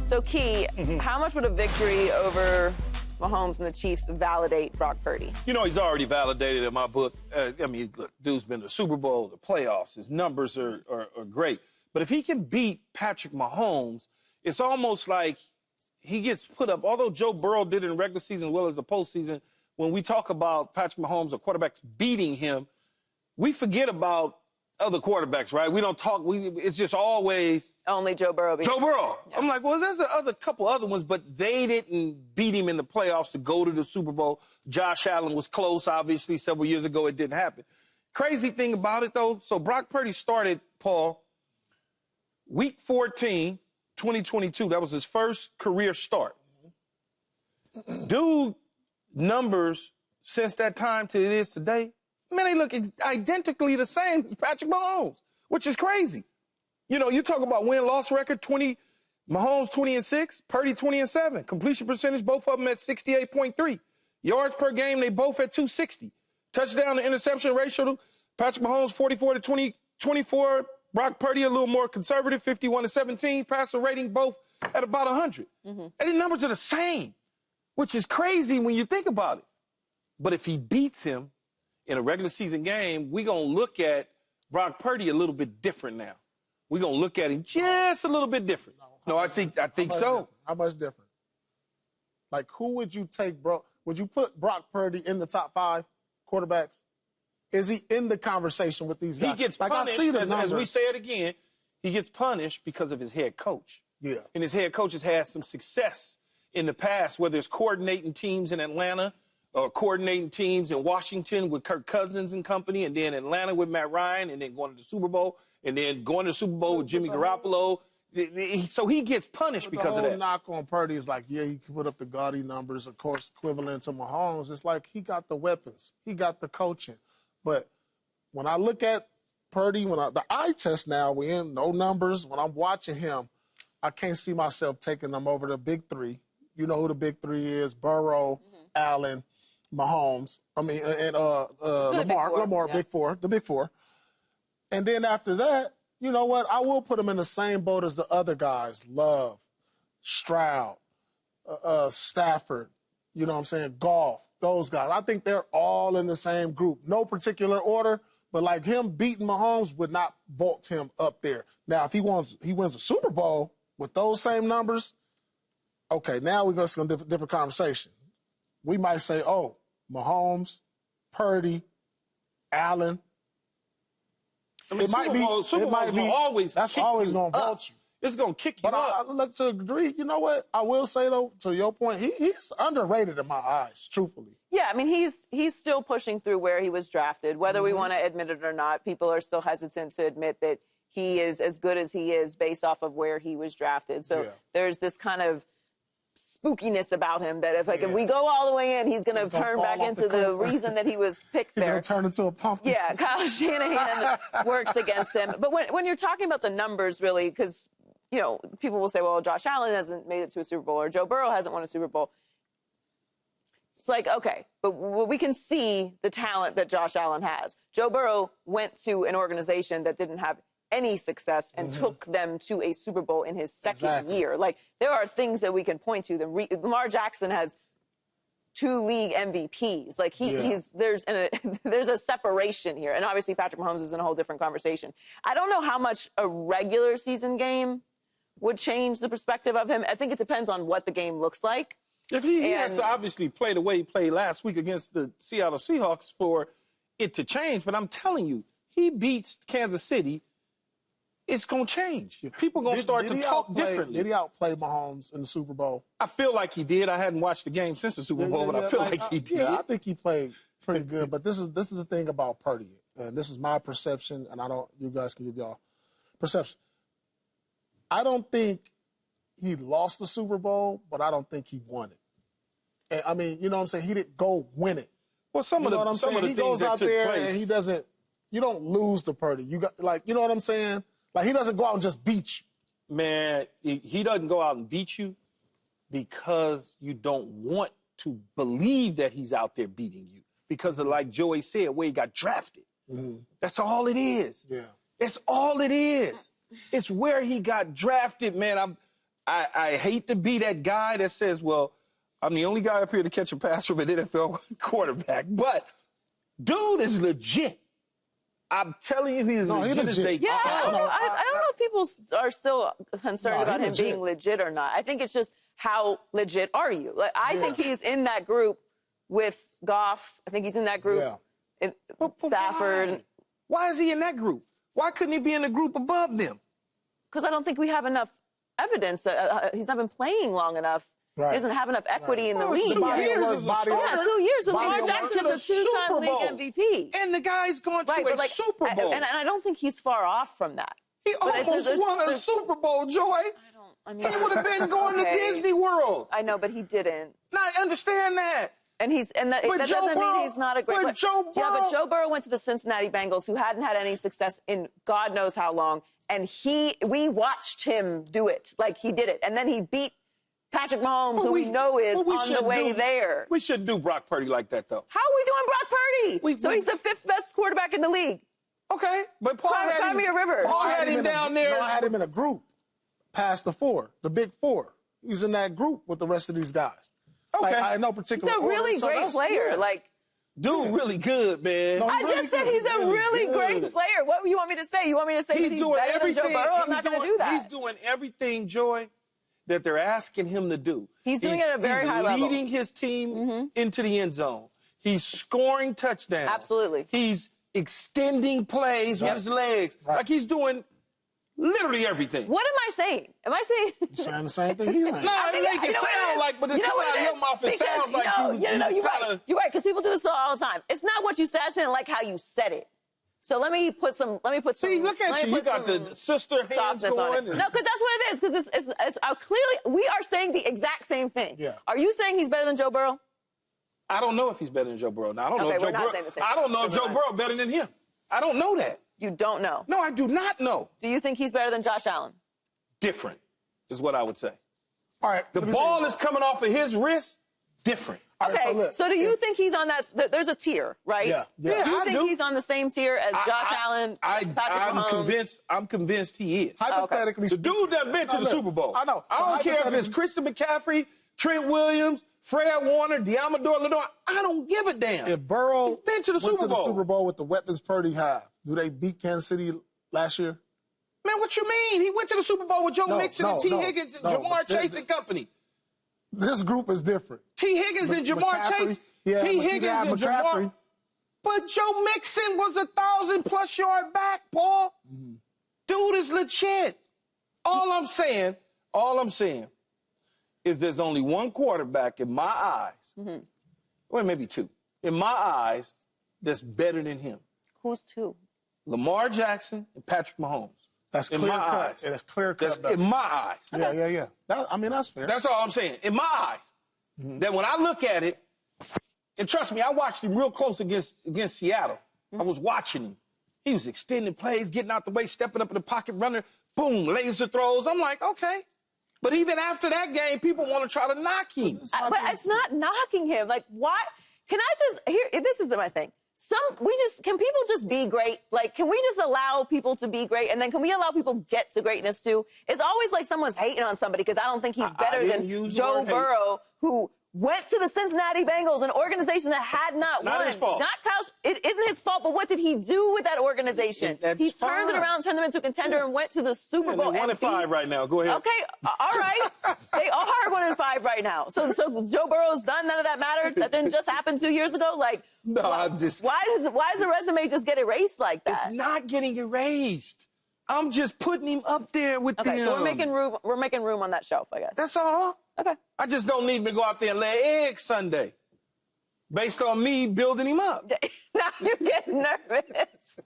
So, Key, how much would a victory over Mahomes and the Chiefs validate Brock Purdy? You know, he's already validated in my book. I mean, look, dude's been to the Super Bowl, the playoffs. His numbers are great. But if he can beat Patrick Mahomes, it's almost like he gets put up. Although Joe Burrow did it in regular season as well as the postseason, when we talk about Patrick Mahomes or quarterbacks beating him, we forget about other quarterbacks, right? We don't talk. It's just always only Joe Burrow. Joe Burrow. Yeah. I'm like, well, there's a couple other ones, but they didn't beat him in the playoffs to go to the Super Bowl. Josh Allen was close, obviously, several years ago. It didn't happen. Crazy thing about it, though, so Brock Purdy started, Paul, Week 14, 2022. That was his first career start. Dude, numbers since that time to it is today, man, they look identically the same as Patrick Mahomes, which is crazy. You know, you talk about win-loss record, Mahomes 20-6, Purdy 20-7. Completion percentage, both of them at 68.3. Yards per game, they both at 260. Touchdown to interception ratio, Patrick Mahomes 44 to 24. Brock Purdy a little more conservative, 51 to 17. Passer rating both at about 100. And the numbers are the same, which is crazy when you think about it. But if he beats him in a regular season game, we're going to look at Brock Purdy a little bit different now. We're going to look at him just a little bit different. No, I think so. Different? How much different? Like, who would you take, bro? Would you put Brock Purdy in the top 5 quarterbacks? Is he in the conversation with these guys? He gets punished, I see the as we say it again, he gets punished because of his head coach. Yeah. And his head coach has had some success in the past, whether it's coordinating teams in Atlanta or coordinating teams in Washington with Kirk Cousins and company, and then Atlanta with Matt Ryan, and then going to the Super Bowl, and then going to the Super Bowl with Jimmy Garoppolo. So he gets punished because of that. The knock on Purdy is like, yeah, he can put up the gaudy numbers, of course, equivalent to Mahomes. It's like he got the weapons. He got the coaching. But when I look at Purdy, the eye test now, we're in no numbers. When I'm watching him, I can't see myself taking them over the big 3. You know who the big 3 is: Burrow, Allen, Mahomes. I mean, and Lamar, yeah. big 4, the big 4. And then after that, you know what? I will put them in the same boat as the other guys: Love, Stroud, Stafford. You know what I'm saying? Goff. Those guys. I think they're all in the same group. No particular order, but like him beating Mahomes would not vault him up there. Now, if he wins a Super Bowl with those same numbers, okay, now we're going to have a different conversation. We might say, oh, Mahomes, Purdy, Allen. I mean, Super Bowls always that's always going to vault you. It's going to kick you up. up. I look to a degree, you know what? I will say, though, to your point, he's underrated in my eyes, truthfully. Yeah, I mean, he's still pushing through where he was drafted. Whether we want to admit it or not, people are still hesitant to admit that he is as good as he is based off of where he was drafted. So there's this kind of spookiness about him that if we go all the way in, he's going to turn back into the reason that he was picked there. He's going to turn into a pumpkin. Yeah, Kyle Shanahan works against him. But when you're talking about the numbers, really, because you know, people will say, well, Josh Allen hasn't made it to a Super Bowl or Joe Burrow hasn't won a Super Bowl. It's like, okay, but we can see the talent that Josh Allen has. Joe Burrow went to an organization that didn't have any success and took them to a Super Bowl in his second year. Like, there are things that we can point to. Lamar Jackson has 2 league MVPs. Like, there's a separation here. And obviously Patrick Mahomes is in a whole different conversation. I don't know how much a regular season game would change the perspective of him. I think it depends on what the game looks like. If he has to obviously play the way he played last week against the Seattle Seahawks for it to change, but I'm telling you, he beats Kansas City, it's going to change. People are going to start to talk differently. Did he outplay Mahomes in the Super Bowl? I feel like he did. I hadn't watched the game since the Super Bowl, but I feel like he did. Yeah, I think he played pretty good. But this is the thing about Purdy, and this is my perception, and you guys can give y'all perception. I don't think he lost the Super Bowl, but I don't think he won it. And, I mean, you know what I'm saying? He didn't go win it. Well, some of the he goes out there and he doesn't. You don't lose to Purdy. You got you know what I'm saying? Like, he doesn't go out and just beat you. Man, he doesn't go out and beat you because you don't want to believe that he's out there beating you. Because of, like Joey said, where he got drafted. That's all it is. Yeah. That's all it is. It's where he got drafted, man. I hate to be that guy that says, well, I'm the only guy up here to catch a pass from an NFL quarterback. But dude is legit. I'm telling you, he is legit as they Yeah, I don't know if people are still concerned about him being legit or not. I think it's just how legit are you? Like, I think he's in that group with Goff. I think he's in that group in Stafford. Why is he in that group? Why couldn't he be in the group above them? Because I don't think we have enough evidence. He's not been playing long enough. Right. He doesn't have enough equity in the league. 2 years as a starter. Yeah, 2 years. Lamar Jackson is a two-time league MVP. And the guy's going to a Super Bowl. And I don't think he's far off from that. He almost won a Super Bowl, Joy. I mean, he would have been going to Disney World. I know, but he didn't. Now, I understand that. And that doesn't mean he's not a great player. Yeah, but Joe Burrow went to the Cincinnati Bengals, who hadn't had any success in God knows how long. And we watched him do it. Like, he did it. And then he beat Patrick Mahomes, who we know is on the way there. We shouldn't do Brock Purdy like that, though. How are we doing Brock Purdy? So he's the 5th best quarterback in the league. Okay, but Paul had him down there. No, I had him in a group past the 4, the big 4. He's in that group with the rest of these guys. Okay. Like, I know particular. He's a really great player. Yeah. Like, dude, really good, man. I just said he's a really great player. What do you want me to say? You want me to say that he's better than Joe Burrow? I'm not going to do that. He's doing everything, Joy, that they're asking him to do. He's doing it at a very high level. He's leading his team into the end zone. He's scoring touchdowns. Absolutely. He's extending plays with his legs. Right. Like, he's doing literally everything. What am I saying? Am I saying? You're saying the same thing he's saying. No, it make it sound like, but it come out of your mouth, it sounds like you're right. You're right, because people do this all the time. It's not what you said, I didn't like how you said it. So let me put some. See, look at you. You got the sister hands going. No, because that's what it is. Because it's clearly we are saying the exact same thing. Yeah. Are you saying he's better than Joe Burrow? I don't know if he's better than Joe Burrow. Now, I don't know if Joe Burrow. I don't know if Joe Burrow better than him. I don't know that. You don't know. No, I do not know. Do you think he's better than Josh Allen? Different is what I would say. All right. The ball is coming off of his wrist. Different. Okay, so do you think he's on that? There's a tier, right? Yeah. Do you think he's on the same tier as Josh Allen, Patrick Mahomes? I'm convinced he is. Hypothetically, the dude that been to the Super Bowl. I know. I don't care if it's Christian McCaffrey, Trent Williams, Fred Warner, Diamador Lador. I don't give a damn. If Burrow He's been to the Super Bowl with the weapons Purdy have, do they beat Kansas City last year? Man, what you mean? He went to the Super Bowl with Joe Mixon and T. Higgins and Jamar Chase and company. This group is different. T. Higgins and Jamar Chase. Yeah, T. Higgins and Jamar. But Joe Mixon was 1,000+ yard back, Paul. Dude is legit. All I'm saying is there's only one quarterback in my eyes, well, maybe two, in my eyes, that's better than him. Who's two? Lamar Jackson and Patrick Mahomes. That's clear cut. That's clear cut. In my eyes. Yeah. That's fair. That's all I'm saying. In my eyes. That when I look at it, and trust me, I watched him real close against Seattle. I was watching him. He was extending plays, getting out the way, stepping up in the pocket, running, boom, laser throws. I'm like, okay. But even after that game, people want to try to knock him. But it's not knocking him. Like, why? Can I just, this is my thing. Can people just be great? Like, can we just allow people to be great? And then can we allow people get to greatness too? It's always like someone's hating on somebody because I don't think he's better than Joe Burrow, who went to the Cincinnati Bengals, an organization that had not won. Not his fault. It isn't his fault, but what did he do with that organization? He turned it around, turned them into a contender, and went to the Super Bowl. They're 1-5 right now. Go ahead. Okay, all right. They are 1-5 right now. So Joe Burrow's done. None of that mattered. That didn't just happen 2 years ago. Like, no, why does the resume just get erased like that? It's not getting erased. I'm just putting him up there with them. Okay, so we're making room on that shelf, I guess. That's all. Okay. I just don't need him to go out there and lay eggs Sunday based on me building him up. Now you're getting nervous.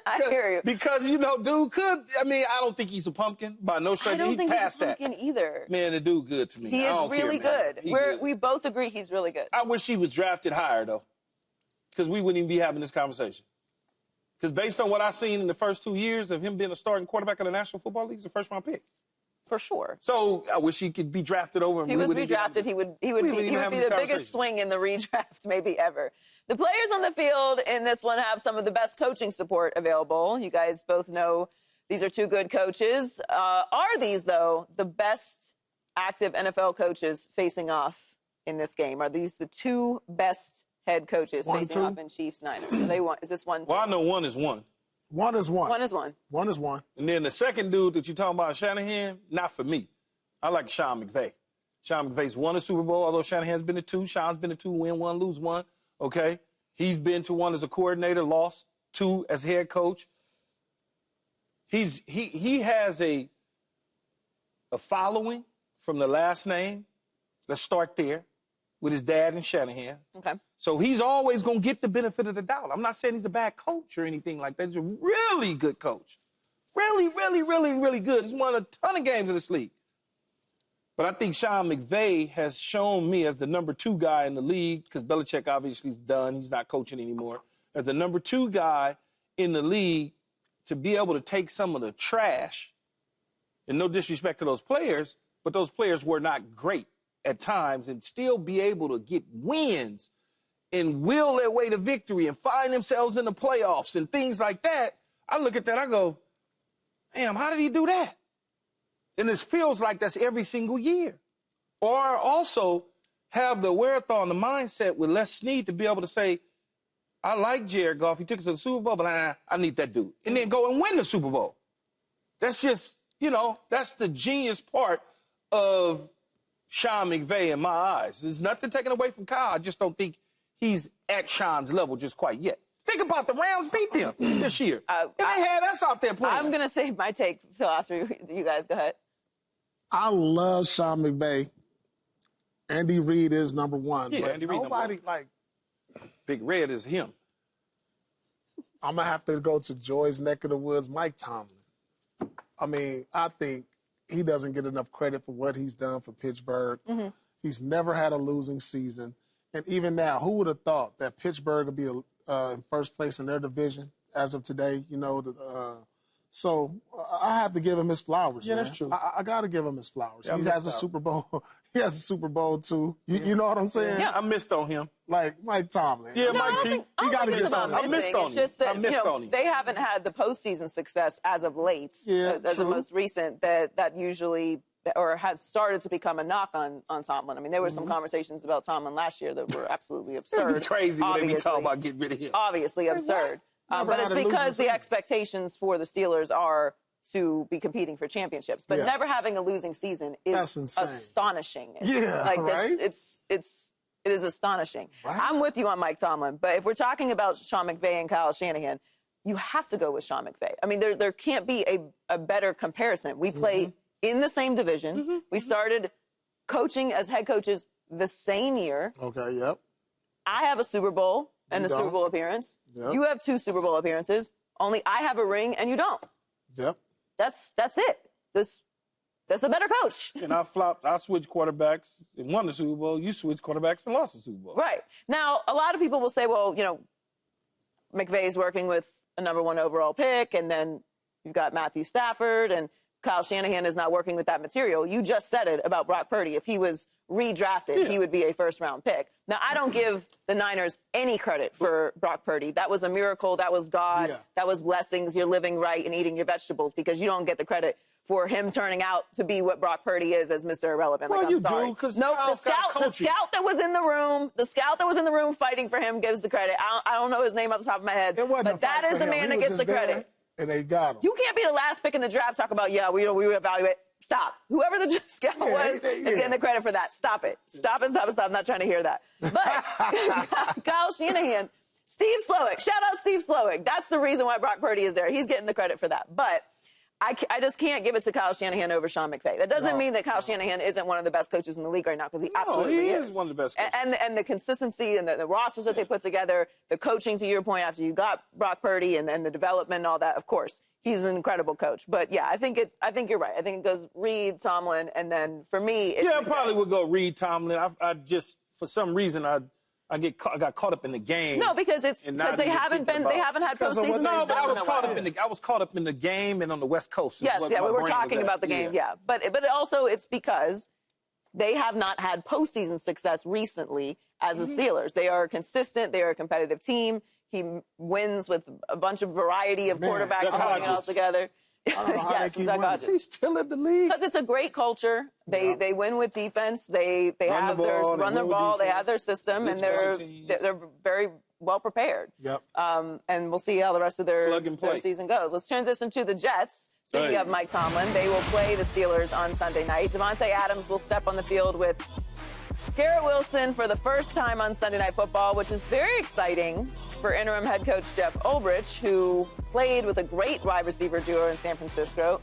I hear you. Because, dude could. I don't think he's a pumpkin by no stretch. I don't think he's a pumpkin that. either. Man, the dude good to me. He is really good. We both agree he's really good. I wish he was drafted higher, though, because we wouldn't even be having this conversation. Because based on what I've seen in the first 2 years of him being a starting quarterback in the National Football League, he's a first-round pick. For sure. So I wish he could be drafted over. If he was redrafted, he would be the biggest swing in the redraft maybe ever. The players on the field in this one have some of the best coaching support available. You guys both know These are two good coaches. Are these, though, the best active NFL coaches facing off in this game? Are these the two best head coaches facing off in Chiefs-Niners? Are they one? Is this one? Well, I know one is one. One is one. One is one. One is one. And then the second dude that you're talking about, Shanahan, not for me. I like Sean McVay. Sean McVay's won a Super Bowl, although Shanahan's been to two. Sean's been to two, win one, lose one. Okay? He's been to one as a coordinator, lost two as head coach. He has a following from the last name. Let's start there with his dad and Shanahan. Okay. So he's always going to get the benefit of the doubt. I'm not saying he's a bad coach or anything like that. He's a really good coach. Really, really, really, really good. He's won a ton of games in this league. But I think Sean McVay has shown me as the number 2 guy in the league, because Belichick obviously is done. He's not coaching anymore. As the number 2 guy in the league, to be able to take some of the trash, and no disrespect to those players, but those players were not great at times, and still be able to get wins and will their way to victory and find themselves in the playoffs and things like that. I look at that, I go, damn, how did he do that? And this feels like that's every single year. Or also have the wherewithal and the mindset with Les Snead to be able to say, I like Jared Goff. He took us to the Super Bowl, but I need that dude. And then go and win the Super Bowl. That's just, that's the genius part of Sean McVay in my eyes. There's nothing taken away from Kyle. I just don't think he's at Sean's level just quite yet. Think about the Rams beat them this year. And they had us out there playing. I'm going to say my take, Phil, after you guys. Go ahead. I love Sean McVay. Andy Reid is number 1. Yeah, but Andy Reid nobody, Big Red is him. I'm going to have to go to Joy's neck of the woods, Mike Tomlin. I mean, I think he doesn't get enough credit for what he's done for Pittsburgh. Mm-hmm. He's never had a losing season. And even now, who would have thought that Pittsburgh would be in first place in their division as of today? So I have to give him his flowers. Yeah, man. that's true. I got to give him his flowers. Yeah, he has a Super Bowl. He has a Super Bowl too. You know what I'm saying? Yeah. I missed on him. Like Mike Tomlin. Yeah, No, Mike G. He got to get about something. I missed on It's just that I missed on him. they haven't had the postseason success as of late, as the true. most recent that usually or has started to become a knock on Tomlin. I mean, there were some conversations about Tomlin last year that were absolutely absurd. It'd be crazy when they be obviously. talking about getting rid of him. Obviously absurd. But it's because the expectations for the Steelers are to be competing for championships. But never having a losing season is astonishing. Yeah, right? It is astonishing. Right? I'm with you on Mike Tomlin, but if we're talking about Sean McVay and Kyle Shanahan, you have to go with Sean McVay. I mean, there can't be a better comparison. We play in the same division. We started coaching as head coaches the same year. Okay, yep. I have a Super Bowl and a Super Bowl appearance. Yep. You have 2 Super Bowl appearances. Only I have a ring and you don't. Yep. That's it. That's a better coach. And I switched quarterbacks and won the Super Bowl. You switched quarterbacks and lost the Super Bowl. Right. Now, a lot of people will say, well, McVay's working with a number 1 overall pick, and then you've got Matthew Stafford, and Kyle Shanahan is not working with that material. You just said it about Brock Purdy. If he was redrafted, he would be a first-round pick. Now, I don't give the Niners any credit for Brock Purdy. That was a miracle. That was God. Yeah. That was blessings. You're living right and eating your vegetables, because you don't get the credit for him turning out to be what Brock Purdy is as Mr. Irrelevant. Well, I'm you sorry. do, because the scout that was in the room fighting for him gives the credit. I don't know his name off the top of my head, but that is the man that gets the credit. And they got him. You can't be the last pick in the draft, talk about, we evaluate. Stop. Whoever the scout was is getting the credit for that. Stop it. Stop it, stop it, stop. I'm not trying to hear that. But Kyle Shanahan, Steve Slowick, shout out Steve Slowick. That's the reason why Brock Purdy is there. He's getting the credit for that. But I just can't give it to Kyle Shanahan over Sean McVay. That doesn't mean that Kyle Shanahan isn't one of the best coaches in the league right now, because he absolutely is one of the best coaches. And the consistency and the rosters that they put together, the coaching, to your point, after you got Brock Purdy and the development and all that, of course, he's an incredible coach. But, yeah, I think you're right. I think it goes Reid, Tomlin, and then for me, it's I probably would go Reid, Tomlin. I just, for some reason, I got caught up in the game. No, because they haven't had postseason. No, but I was caught up in the game and on the West Coast. Yes, we were talking about the game, But also it's because they have not had postseason success recently as the Steelers. They are consistent. They are a competitive team. He wins with a bunch of variety of quarterbacks and putting it all together. I don't know how Yes, they keep Zach winning. Hodges. He's still in the league. Because it's a great culture. They win with defense. They have their run the ball. They have their system, and they're very well prepared. Yep. And we'll see how the rest of their Plug-and-play. season goes. Let's transition to the Jets. Speaking of Mike Tomlin, they will play the Steelers on Sunday night. Davante Adams will step on the field with Garrett Wilson for the first time on Sunday Night Football, which is very exciting for interim head coach Jeff Ulbrich, who played with a great wide receiver duo in San Francisco.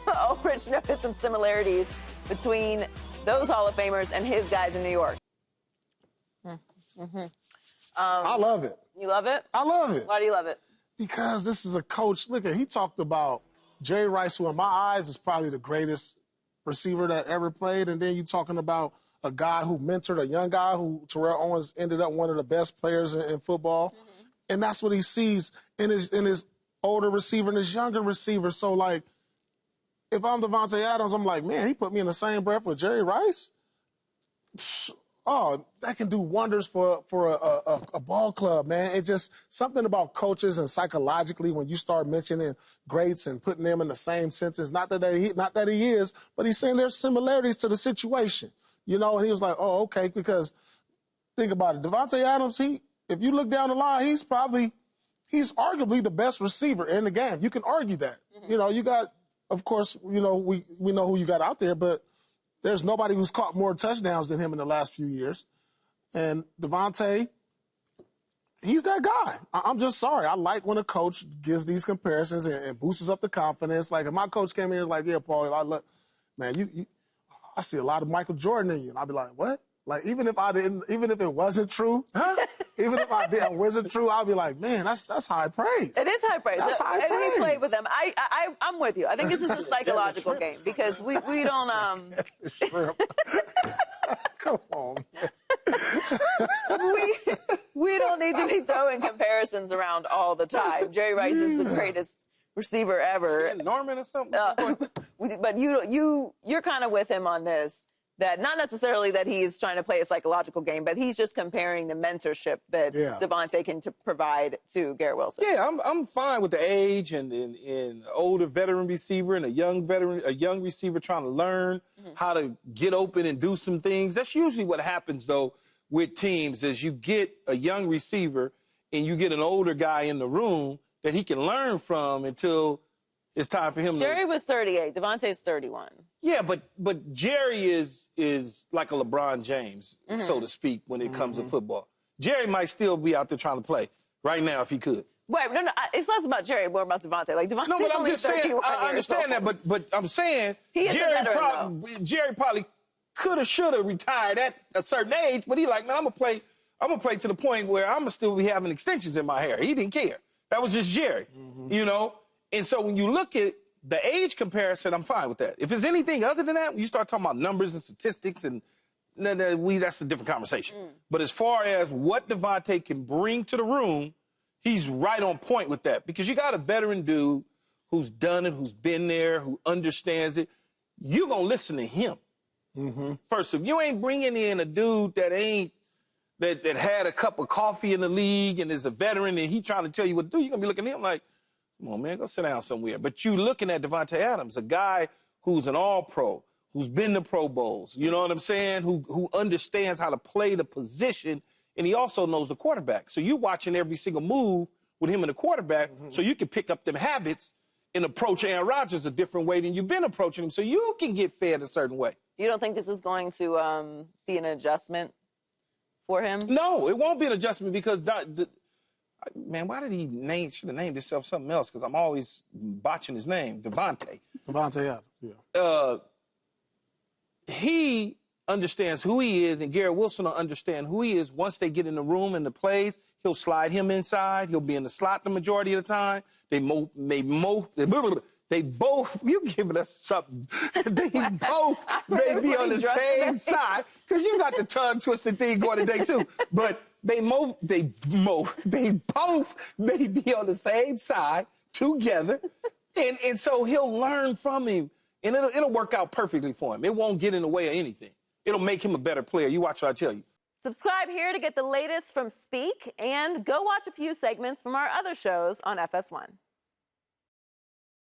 Ulbrich noted some similarities between those Hall of Famers and his guys in New York. I love it. You love it? I love it. Why do you love it? Because this is a coach. Look at, he talked about Jerry Rice, who in my eyes is probably the greatest receiver that ever played. And then you're talking about a guy who mentored a young guy who Terrell Owens ended up one of the best players in football. Mm-hmm. And that's what he sees in his older receiver and his younger receiver. So, like, if I'm Davante Adams, I'm like, man, he put me in the same breath with Jerry Rice. Oh, that can do wonders for a ball club, man. It's just something about coaches and psychologically when you start mentioning greats and putting them in the same sentence. Not that he is, but he's saying there's similarities to the situation, you know. And he was like, oh, okay, because think about it, Davante Adams. If you look down the line, he's arguably the best receiver in the game. You can argue that. Mm-hmm. You know, you got, of course, you know, we know who you got out there, but there's nobody who's caught more touchdowns than him in the last few years. And Davante, he's that guy. I'm just sorry. I like when a coach gives these comparisons and boosts up the confidence. Like, if my coach came in and was like, yeah, Paul, I see a lot of Michael Jordan in you. And I'd be like, what? Like, even if it wasn't true, even if it wasn't true, I'll be like, man, that's high praise. It is high praise. That's high praise. He played with them. I'm with you. I think this is a psychological game because we don't Come on, man. we don't need to be throwing comparisons around all the time. Jerry Rice is the greatest receiver ever. Norman or something. But you're kind of with him on this. That not necessarily that he's trying to play a psychological game, but he's just comparing the mentorship that Davante can provide to Garrett Wilson. Yeah, I'm fine with the age and older veteran receiver and a young receiver trying to learn how to get open and do some things. That's usually what happens, though, with teams is you get a young receiver and you get an older guy in the room that he can learn from until it's time for him. Jerry was 38. Davante's 31. Yeah, but Jerry is like a LeBron James, so to speak, when it comes to football. Jerry might still be out there trying to play right now if he could. Wait, no, it's less about Jerry, more about Davante. Like, Davante's no, but I'm only just saying, I understand that, but I'm saying Jerry probably could have, should have retired at a certain age, but he like, man, I'm gonna play to the point where I'm gonna still be having extensions in my hair. He didn't care. That was just Jerry, you know? And so when you look at the age comparison, I'm fine with that. If it's anything other than that, when you start talking about numbers and statistics, and that's a different conversation. But as far as what Davante can bring to the room, he's right on point with that. Because you got a veteran dude who's done it, who's been there, who understands it. You're going to listen to him. First, if you ain't bringing in a dude that had a cup of coffee in the league and is a veteran and he trying to tell you what to do, you're going to be looking at him like, come on, man, go sit down somewhere. But you looking at Davante Adams, a guy who's an all-pro, who's been to Pro Bowls, you know what I'm saying, who understands how to play the position, and he also knows the quarterback. So you're watching every single move with him and the quarterback so you can pick up them habits and approach Aaron Rodgers a different way than you've been approaching him so you can get fed a certain way. You don't think this is going to be an adjustment for him? No, it won't be an adjustment because man, why did he should have named himself something else? Because I'm always botching his name. Davante, yeah. He understands who he is, and Garrett Wilson will understand who he is. Once they get in the room and the plays, he'll slide him inside. He'll be in the slot the majority of the time. They both, you giving us something. They both may be on the same side. Because you got the tongue twisted thing going today, too. But they both may be on the same side together. And so he'll learn from him. And it'll work out perfectly for him. It won't get in the way of anything. It'll make him a better player. You watch what I tell you. Subscribe here to get the latest from Speak, and go watch a few segments from our other shows on FS1.